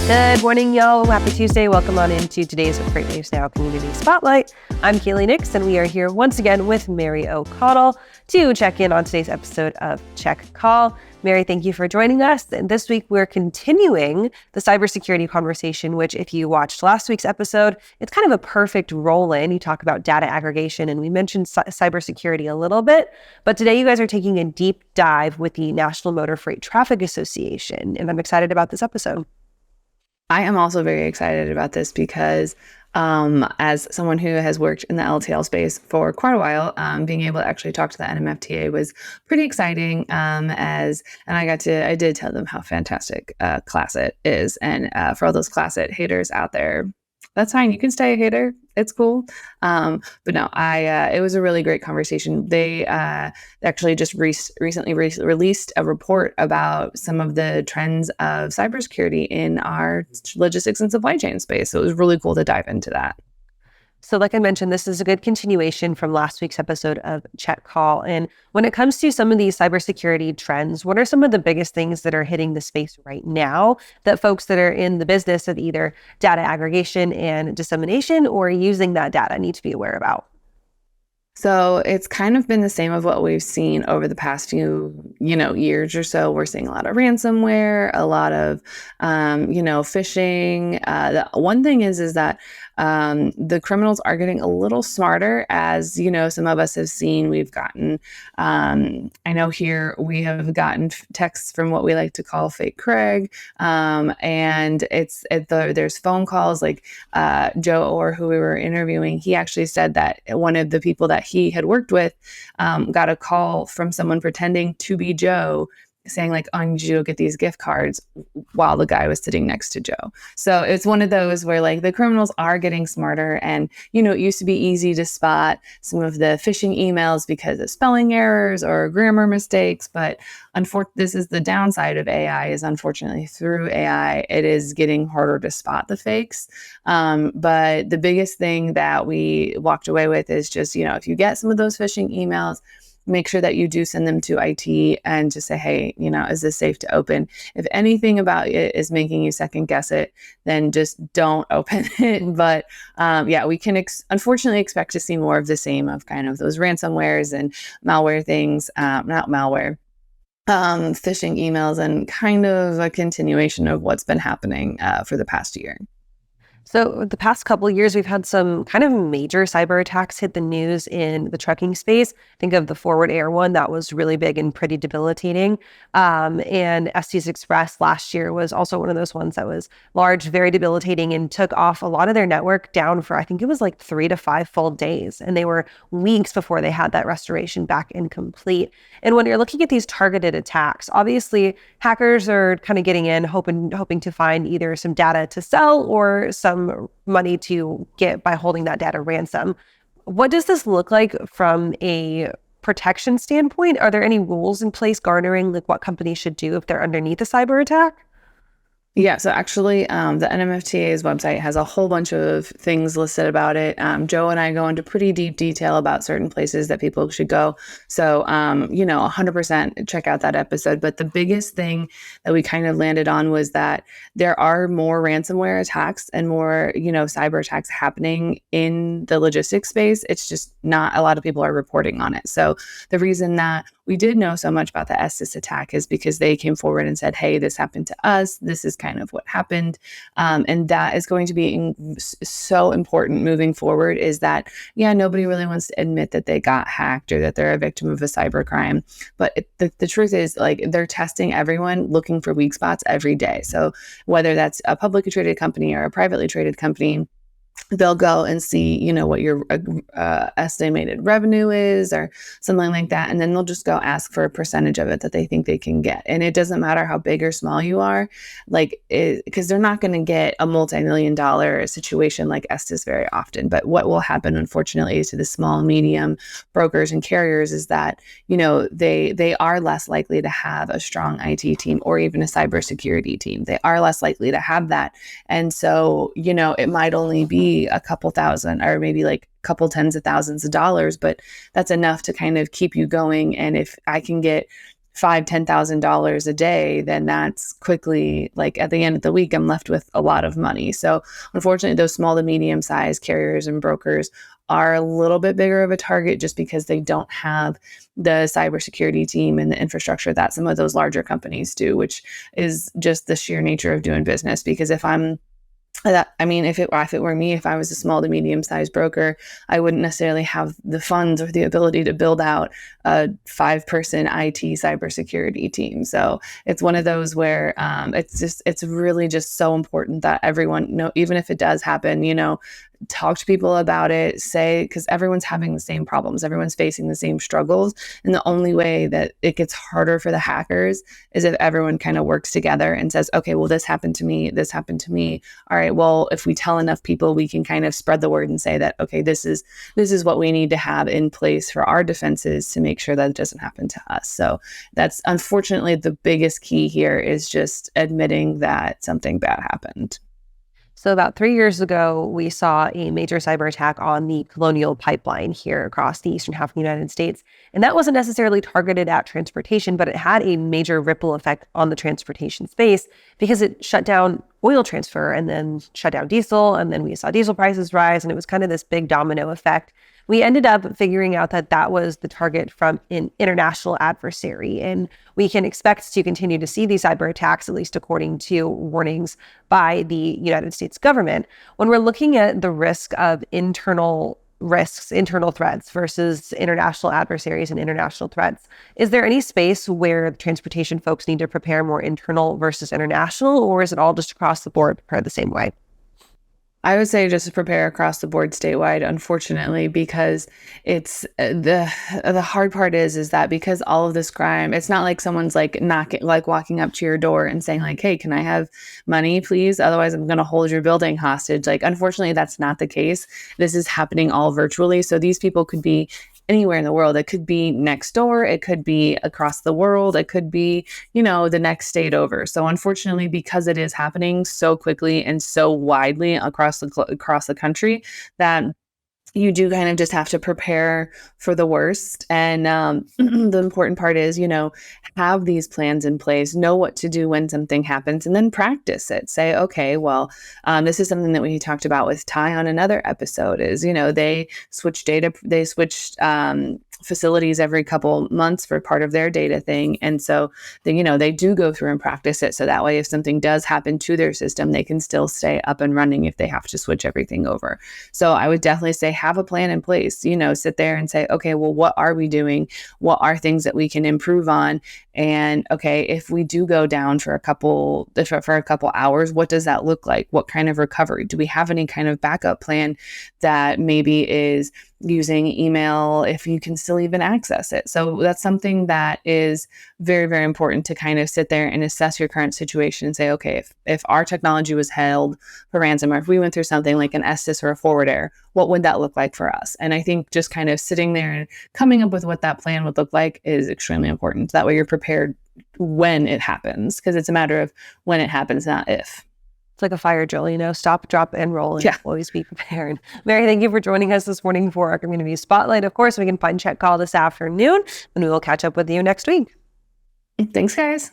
Good morning, y'all. Happy Tuesday. Welcome on into today's FreightWaves Now Community Spotlight. I'm Kaylee Nix, and we are here once again with Mary O'Connell to check in on today's episode of Check Call. Mary, thank you for joining us. And this week, we're continuing the cybersecurity conversation, which if you watched last week's episode, it's kind of a perfect roll-in. You talk about data aggregation, and we mentioned cybersecurity a little bit. But today, you guys are taking a deep dive with the National Motor Freight Traffic Association, and I'm excited about this episode. I am also very excited about this because as someone who has worked in the LTL space for quite a while, being able to actually talk to the NMFTA was pretty exciting. And I did tell them how fantastic Class It is. And for all those Class It haters out there, that's fine. You can stay a hater. It's cool. But no, it was a really great conversation. They actually just recently released a report about some of the trends of cybersecurity in our logistics and supply chain space. So it was really cool to dive into that. So like I mentioned, this is a good continuation from last week's episode of Check Call. And when it comes to some of these cybersecurity trends, what are some of the biggest things that are hitting the space right now that folks that are in the business of either data aggregation and dissemination or using that data need to be aware about? So it's kind of been the same of what we've seen over the past few, years or so. We're seeing a lot of ransomware, a lot of, phishing. The one thing is that the criminals are getting a little smarter, as some of us have seen. We've gotten, I know here we have gotten texts from what we like to call fake Craig, and there's phone calls like Joe Orr, who we were interviewing. He actually said that one of the people that he had worked with got a call from someone pretending to be Joe, saying like, "I need you to go get these gift cards," while the guy was sitting next to Joe. So it's one of those where like the criminals are getting smarter, and it used to be easy to spot some of the phishing emails because of spelling errors or grammar mistakes. But this is the downside of AI, is unfortunately through AI, it is getting harder to spot the fakes. But the biggest thing that we walked away with is just, if you get some of those phishing emails, make sure that you do send them to IT and just say, hey, is this safe to open? If anything about it is making you second guess it, then just don't open it. But we can unfortunately expect to see more of the same of kind of those ransomwares and malware things, not malware, phishing emails, and kind of a continuation of what's been happening for the past year. So the past couple of years, we've had some kind of major cyber attacks hit the news in the trucking space. Think of the Forward Air one that was really big and pretty debilitating. And Estes Express last year was also one of those ones that was large, very debilitating, and took off a lot of their network down for, I think it was like 3 to 5 full days. And they were weeks before they had that restoration back and complete. And when you're looking at these targeted attacks, obviously hackers are kind of getting in, hoping to find either some data to sell or some money to get by holding that data ransom. What does this look like from a protection standpoint? Are there any rules in place garnering like what companies should do if they're underneath a cyber attack? Yeah, so actually, the NMFTA's website has a whole bunch of things listed about it. Joe and I go into pretty deep detail about certain places that people should go. So, 100% check out that episode. But the biggest thing that we kind of landed on was that there are more ransomware attacks and more, cyber attacks happening in the logistics space. It's just not a lot of people are reporting on it. So the reason that we did know so much about the Estes attack is because they came forward and said, hey, this happened to us. This is kind of what happened. And that is going to be so important moving forward, is that, nobody really wants to admit that they got hacked or that they're a victim of a cybercrime. But the truth is, like, they're testing everyone, looking for weak spots every day. So whether that's a publicly traded company or a privately traded company, they'll go and see, what your estimated revenue is or something like that. And then they'll just go ask for a percentage of it that they think they can get. And it doesn't matter how big or small you are, because they're not going to get a multi-million-dollar situation like Estes very often. But what will happen, unfortunately, to the small, medium brokers and carriers is that, they are less likely to have a strong IT team or even a cybersecurity team. They are less likely to have that. And so, it might only be a couple thousand or maybe like a couple tens of thousands of dollars, but that's enough to kind of keep you going. And if I can get $10,000 a day, then that's quickly like at the end of the week, I'm left with a lot of money. So unfortunately, those small to medium sized carriers and brokers are a little bit bigger of a target just because they don't have the cybersecurity team and the infrastructure that some of those larger companies do, which is just the sheer nature of doing business. Because if I'm if it were me, if I was a small to medium sized broker, I wouldn't necessarily have the funds or the ability to build out a 5-person IT cybersecurity team. So it's one of those where it's really just so important that everyone know, even if it does happen, talk to people about it, because everyone's having the same problems, everyone's facing the same struggles. And the only way that it gets harder for the hackers is if everyone kind of works together and says, okay, well, this happened to me. This happened to me. All right, well, if we tell enough people, we can kind of spread the word and say that, okay, this is what we need to have in place for our defenses to make sure that it doesn't happen to us. So that's unfortunately the biggest key here, is just admitting that something bad happened. So about 3 years ago, we saw a major cyber attack on the Colonial Pipeline here across the eastern half of the United States. And that wasn't necessarily targeted at transportation, but it had a major ripple effect on the transportation space because it shut down oil transfer and then shut down diesel. And then we saw diesel prices rise. And it was kind of this big domino effect. We ended up figuring out that that was the target from an international adversary. And we can expect to continue to see these cyber attacks, at least according to warnings by the United States government. When we're looking at the risk of internal risks, internal threats versus international adversaries and international threats, is there any space where the transportation folks need to prepare more internal versus international, or is it all just across the board prepared the same way? I would say just to prepare across the board statewide, unfortunately, because it's the hard part is that because all of this crime, it's not like someone's like walking up to your door and saying like, hey, can I have money, please? Otherwise, I'm going to hold your building hostage. Like, unfortunately, that's not the case. This is happening all virtually. So these people could be anywhere in the world. It could be next door. It could be across the world. It could be, the next state over. So unfortunately, because it is happening so quickly and so widely across the country, that you do kind of just have to prepare for the worst. And the important part is, have these plans in place, know what to do when something happens, and then practice it. Say, okay, well, this is something that we talked about with Ty on another episode is, they switched facilities every couple months for part of their data thing. And so they do go through and practice it. So that way, if something does happen to their system, they can still stay up and running if they have to switch everything over. So I would definitely say have a plan in place, sit there and say, okay, well, what are we doing? What are things that we can improve on? And okay, if we do go down for a couple hours, what does that look like? What kind of recovery? Do we have any kind of backup plan that maybe is using email if you can still even access it? So that's something that is very, very important to kind of sit there and assess your current situation and say, okay, if our technology was held for ransomware, if we went through something like an Estes or a forward air, what would that look like for us? And I think just kind of sitting there and coming up with what that plan would look like is extremely important. That way you're prepared when it happens, because it's a matter of when it happens, not if. It's like a fire drill, stop, drop, and roll, and Yeah. always be prepared. Mary, thank you for joining us this morning for our community spotlight. Of course, we can find check call this afternoon, and we will catch up with you next week. Thanks, guys.